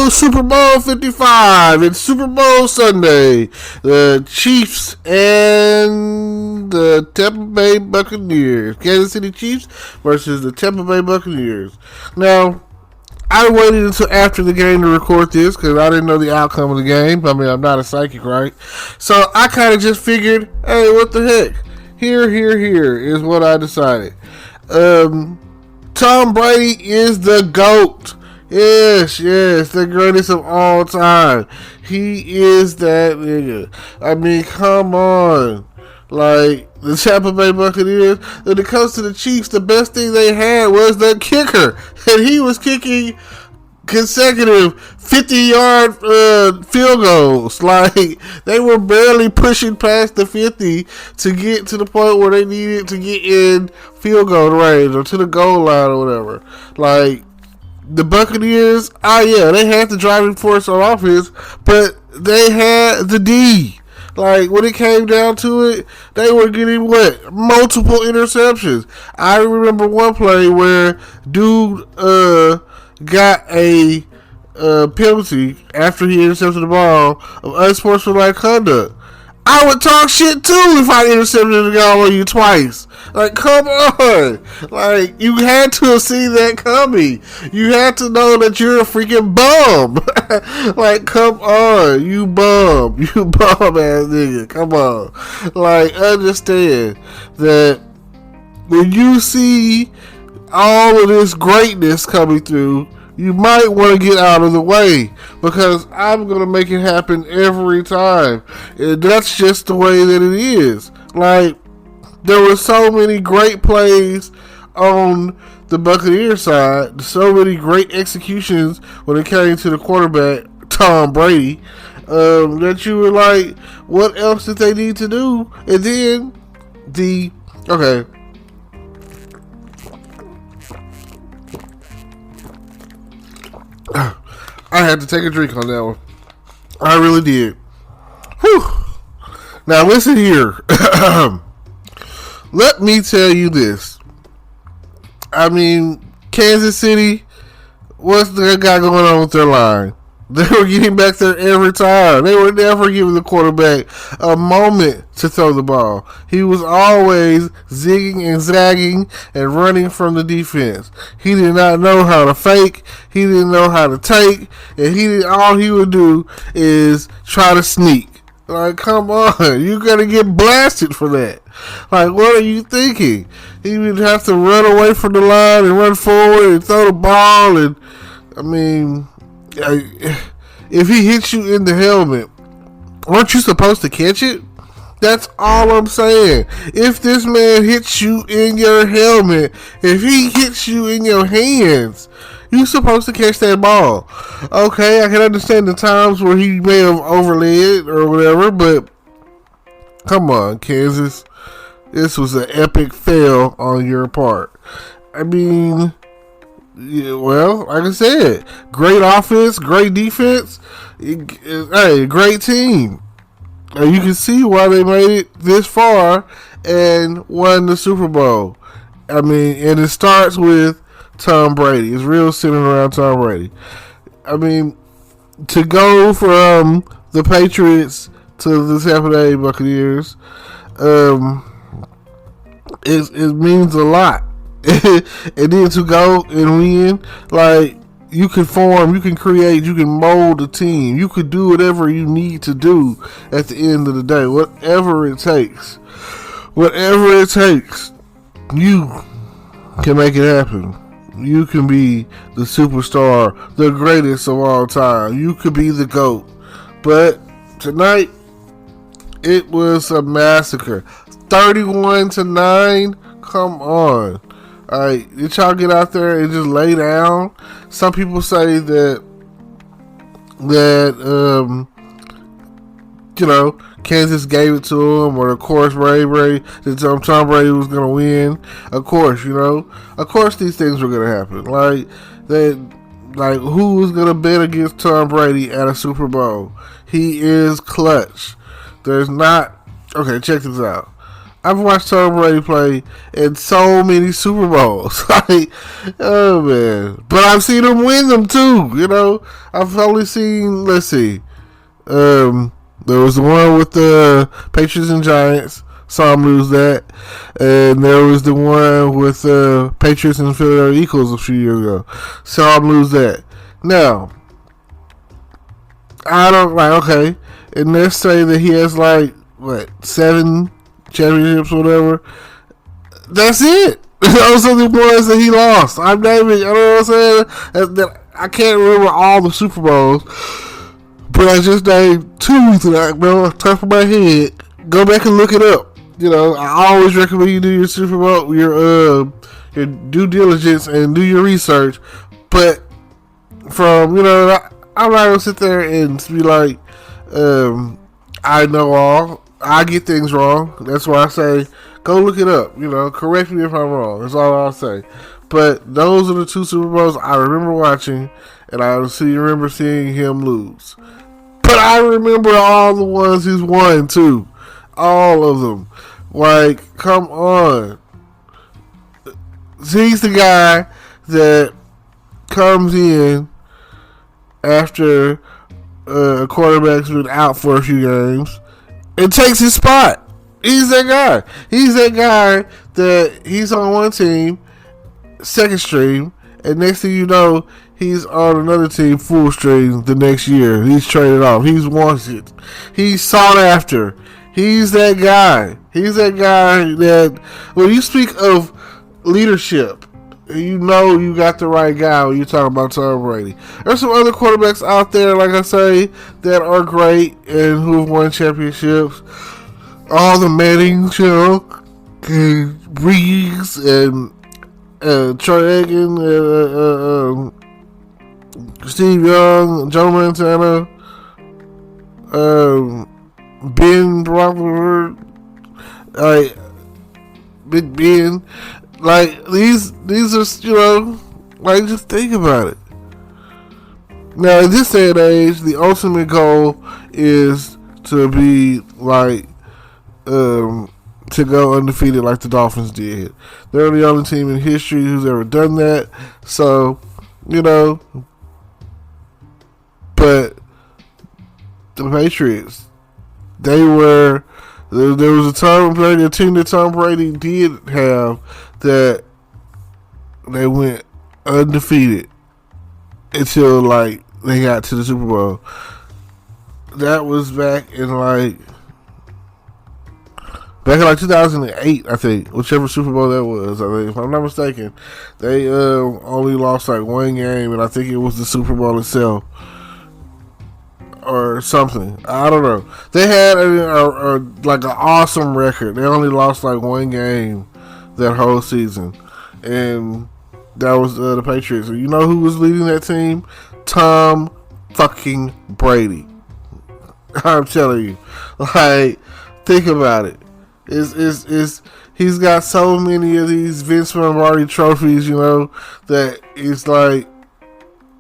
Super Bowl 55. It's Super Bowl Sunday. The Chiefs and the Tampa Bay Buccaneers. Kansas City Chiefs versus the Tampa Bay Buccaneers. Now, I waited until after the game to record this because I didn't know the outcome of the game. I mean, I'm not a psychic, right? So I kind of just figured, hey, what the heck? Here is what I decided. Tom Brady is the GOAT. Yes, the greatest of all time. He is that nigga. I mean, come on. Like, the Tampa Bay Buccaneers, when it comes to the Chiefs, the best thing they had was the kicker. And he was kicking consecutive 50-yard field goals. Like, they were barely pushing past the 50 to get to the point where they needed to get in field goal range or to the goal line or whatever. Like, the Buccaneers, they had the driving force on offense, but they had the D. Like, when it came down to it, they were getting, multiple interceptions. I remember one play where dude got a penalty after he intercepted the ball of unsportsmanlike conduct. I would talk shit too if I intercepted the guy on you twice. Like, come on. Like, you had to have seen that coming. You had to know that you're a freaking bum. Like, come on. You bum. You bum ass nigga. Come on. Like, understand that when you see all of this greatness coming through, you might want to get out of the way because I'm going to make it happen every time. And that's just the way that it is. Like, there were so many great plays on the Buccaneers side, so many great executions when it came to the quarterback, Tom Brady, that you were like, what else did they need to do? And then I had to take a drink on that one. I really did. Whew. Now listen here. Let me tell you this. I mean, Kansas City, what's the guy going on with their line? They were getting back there every time. They were never giving the quarterback a moment to throw the ball. He was always zigging and zagging and running from the defense. He did not know how to fake. He didn't know how to take. And all he would do is try to sneak. Like, come on. You're going to get blasted for that. Like, what are you thinking? He would have to run away from the line and run forward and throw the ball. And, I mean, if he hits you in the helmet, aren't you supposed to catch it? That's all I'm saying. If this man hits you in your helmet, if he hits you in your hands, you're supposed to catch that ball. Okay, I can understand the times where he may have overlaid or whatever, but come on, Kansas. This was an epic fail on your part. I mean, well, like I said, great offense, great defense, hey, great team. You can see why they made it this far and won the Super Bowl. I mean, and it starts with Tom Brady. It's real centered around Tom Brady. I mean, to go from the Patriots to the Tampa Bay Buccaneers, it means a lot. And then to go and win, like, you can form, you can create, you can mold a team. You could do whatever you need to do at the end of the day. Whatever it takes. Whatever it takes, you can make it happen. You can be the superstar, the greatest of all time. You could be the GOAT. But tonight, it was a massacre. 31-9. Come on. Alright, did y'all get out there and just lay down? Some people say that Kansas gave it to him, or of course Brady that Tom Brady was gonna win. Of course, these things were gonna happen. Like who was gonna bet against Tom Brady at a Super Bowl? He is clutch. There's not. Okay, check this out. I've watched Tom Brady play in so many Super Bowls. Like, oh man. But I've seen him win them too, you know. I've only seen, let's see. There was the one with the Patriots and Giants. Saw him lose that. And there was the one with the Patriots and Philadelphia Eagles a few years ago. Saw him lose that. Now, I don't, like, okay. And let's say that he has, like, what, 7 championships or whatever. That's it. Those are the ones that he lost. I'm naming, you know what I'm saying? I can't remember all the Super Bowls, but I just named 2 that, bro, top of my head. Go back and look it up. You know, I always recommend you do your Super Bowl, your due diligence and do your research. But from, you know, I'm not gonna sit there and be like, I know all. I get things wrong. That's why I say, go look it up. You know, correct me if I'm wrong. That's all I'll say. But those are the 2 Super Bowls I remember watching, and I remember seeing him lose. But I remember all the ones he's won too. All of them. Like, come on. He's the guy that comes in after a quarterback's been out for a few games and takes his spot. He's that guy. He's that guy that he's on one team, second string, and next thing you know, he's on another team, full string, the next year. He's traded off. He's wanted. He's sought after. He's that guy. He's that guy that, when you speak of leadership, you know you got the right guy when you talk about Tom Brady. There's some other quarterbacks out there, like I say, that are great and who have won championships. All the Mannings, you know, Breeze and Troy Aikman, Steve Young, Joe Montana, Ben Roethlisberger, like Big Ben. Like, these are, you know, like, just think about it. Now, in this day and age, the ultimate goal is to be, like, to go undefeated like the Dolphins did. They're the only team in history who's ever done that. So, you know, but the Patriots, there was a team that Tom Brady did have that they went undefeated until, like, they got to the Super Bowl. That was back in 2008, I think, whichever Super Bowl that was. I think, if I'm not mistaken, they only lost like one game, and I think it was the Super Bowl itself or something. I don't know. They had like an awesome record. They only lost like one game that whole season, and that was the Patriots. And you know who was leading that team? Tom fucking Brady. I'm telling you, like, think about it. He's got so many of these Vince Lombardi trophies, you know, that it's like,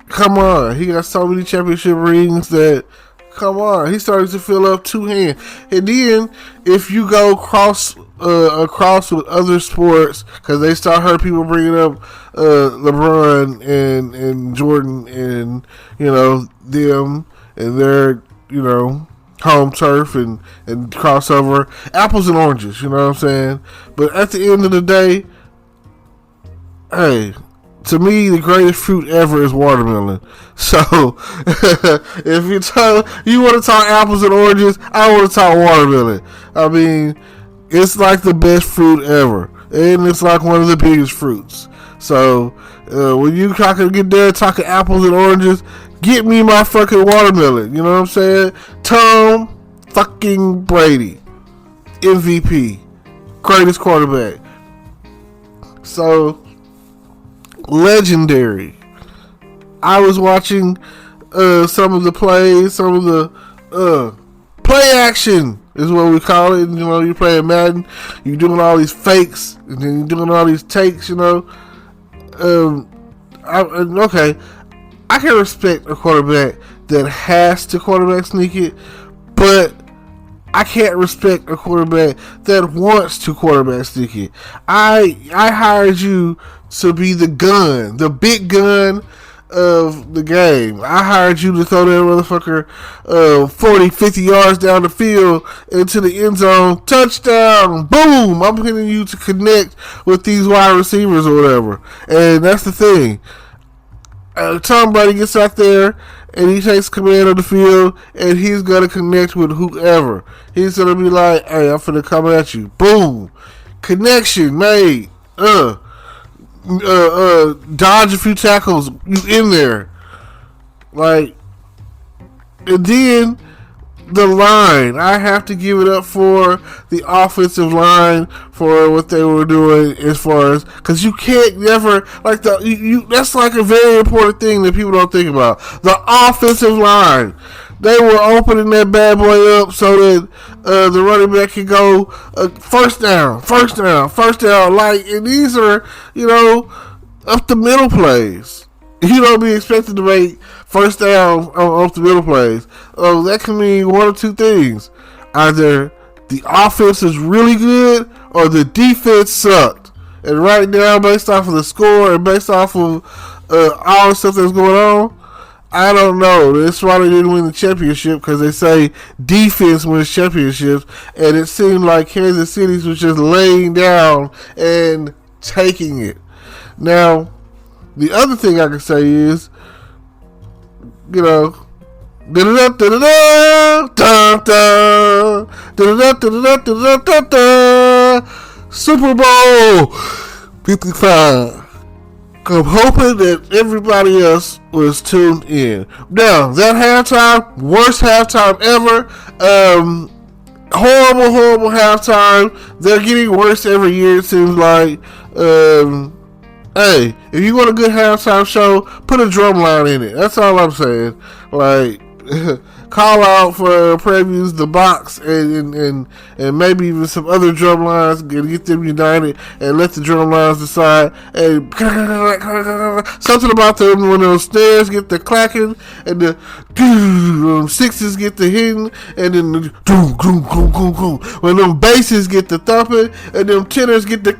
come on. He got so many championship rings that, come on. He started to fill up 2 hands. And then, if you go across with other sports, because they start heard people bringing up LeBron and Jordan and, you know, them and their, you know, home turf and crossover, apples and oranges, you know what I'm saying? But at the end of the day, hey, to me, the greatest fruit ever is watermelon. So, if you want to talk apples and oranges, I want to talk watermelon. I mean, it's like the best fruit ever, and it's like one of the biggest fruits. So, when you get there talking apples and oranges, get me my fucking watermelon. You know what I'm saying? Tom fucking Brady, MVP, greatest quarterback. So, legendary. I was watching some of the plays, some of the play action is what we call it. You know, you're playing Madden, you're doing all these fakes, and then you're doing all these takes, you know. Okay, I can respect a quarterback that has to quarterback sneak it, but I can't respect a quarterback that wants to quarterback sneak it. I hired you to be the gun, the big gun of the game. I hired you to throw that motherfucker 40, 50 yards down the field into the end zone. Touchdown. Boom. I'm hitting you to connect with these wide receivers or whatever. And that's the thing. Tom Brady gets out there and he takes command of the field and he's going to connect with whoever. He's going to be like, hey, I'm finna come at you. Boom. Connection made. Dodge a few tackles. You in there. Like, and then the line. I have to give it up for the offensive line for what they were doing as far as, because you can't never, like, that's like a very important thing that people don't think about. The offensive line. They were opening that bad boy up so that the running back could go first down. Like, and these are, up the middle plays. You don't be expected to make first down off the middle plays. That can mean one of two things. Either the offense is really good or the defense sucked. And right now, based off of the score and based off of all the stuff that's going on, I don't know. That's why they didn't win the championship, because they say defense wins championships. And it seemed like Kansas City was just laying down and taking it. Now, the other thing I can say is, Super Bowl 55. I'm hoping that everybody else was tuned in. Now, that halftime, worst halftime ever. Horrible halftime. They're getting worse every year, it seems like. Hey, if you want a good halftime show, put a drum line in it. That's all I'm saying. Like, call out for previews, the box, and maybe even some other drum lines, and get them united, and let the drum lines decide. And something about them when those snares get the clacking, and the sixes get the hitting, and then the when them basses get the thumping, and them tenors get the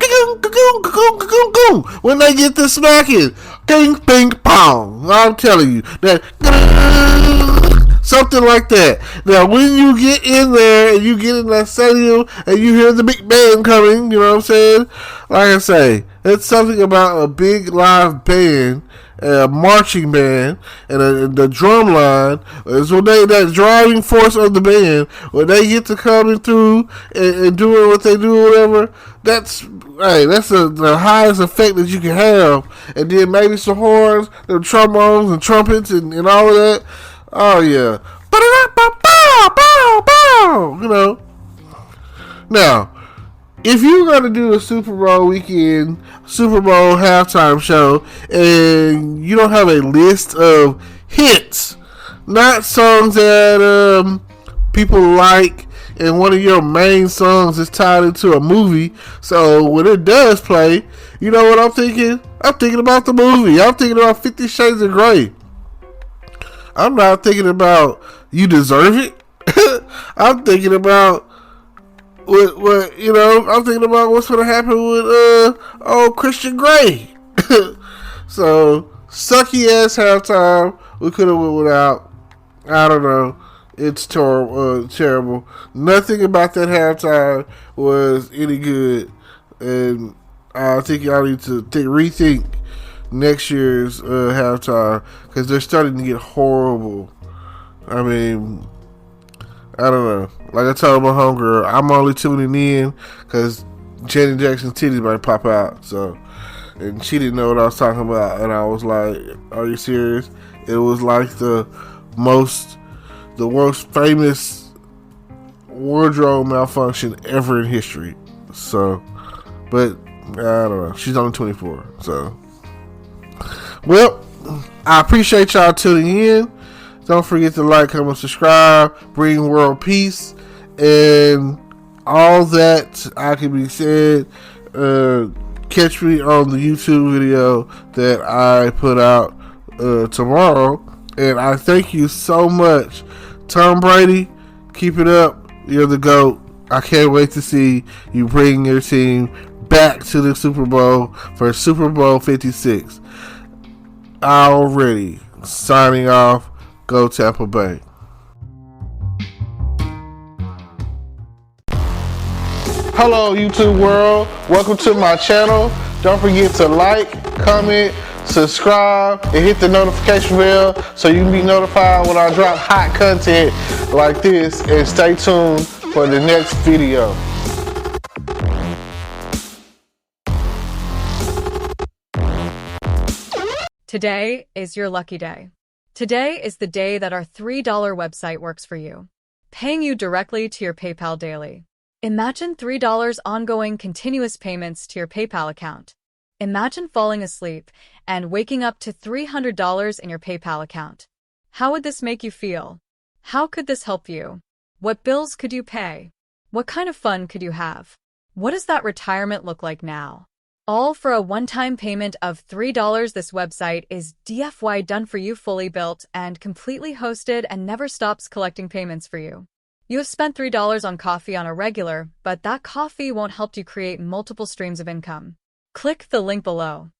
when they get the smacking, ping, ping, pong. I'm telling you that. Something like that. Now, when you get in there and you get in that stadium and you hear the big band coming, you know what I'm saying? Like I say, it's something about a big live band, a marching band, and the drum line is when that driving force of the band, when they get to coming through and doing what they do or whatever, that's the highest effect that you can have. And then maybe some horns, the trombones and trumpets and all of that. Oh, yeah. Now, if you're going to do a Super Bowl weekend, Super Bowl halftime show, and you don't have a list of hits, not songs that people like, and one of your main songs is tied into a movie, so when it does play, you know what I'm thinking? I'm thinking about the movie. I'm thinking about 50 Shades of Grey. I'm not thinking about You Deserve It. I'm thinking about what I'm thinking about what's going to happen with old Christian Grey. So, sucky ass halftime. We could have went without. I don't know. It's terrible. Nothing about that halftime was any good. And I think y'all need to rethink next year's halftime, because they're starting to get horrible. I mean, I don't know. Like I told my homegirl, I'm only tuning in because Janet Jackson's titties might pop out. So, and she didn't know what I was talking about, and I was like, "Are you serious?" It was like the most famous wardrobe malfunction ever in history. So, but I don't know. She's only 24, so. Well, I appreciate y'all tuning in. Don't forget to like, comment, subscribe, bring world peace, and all that I can be said. Catch me on the YouTube video that I put out tomorrow. And I thank you so much. Tom Brady, keep it up. You're the GOAT. I can't wait to see you bring your team back to the Super Bowl for Super Bowl 56. Already signing off. Go Tampa Bay. Hello, YouTube world. Welcome to my channel. Don't forget to like, comment, subscribe, and hit the notification bell so you can be notified when I drop hot content like this. And stay tuned for the next video. Today is your lucky day. Today is the day that our $3 website works for you, paying you directly to your PayPal daily. Imagine $3 ongoing continuous payments to your PayPal account. Imagine falling asleep and waking up to $300 in your PayPal account. How would this make you feel? How could this help you? What bills could you pay? What kind of fun could you have? What does that retirement look like now? All for a one-time payment of $3. This website is DFY done for you, fully built and completely hosted, and never stops collecting payments for you. You have spent $3 on coffee on a regular, but that coffee won't help you create multiple streams of income. Click the link below.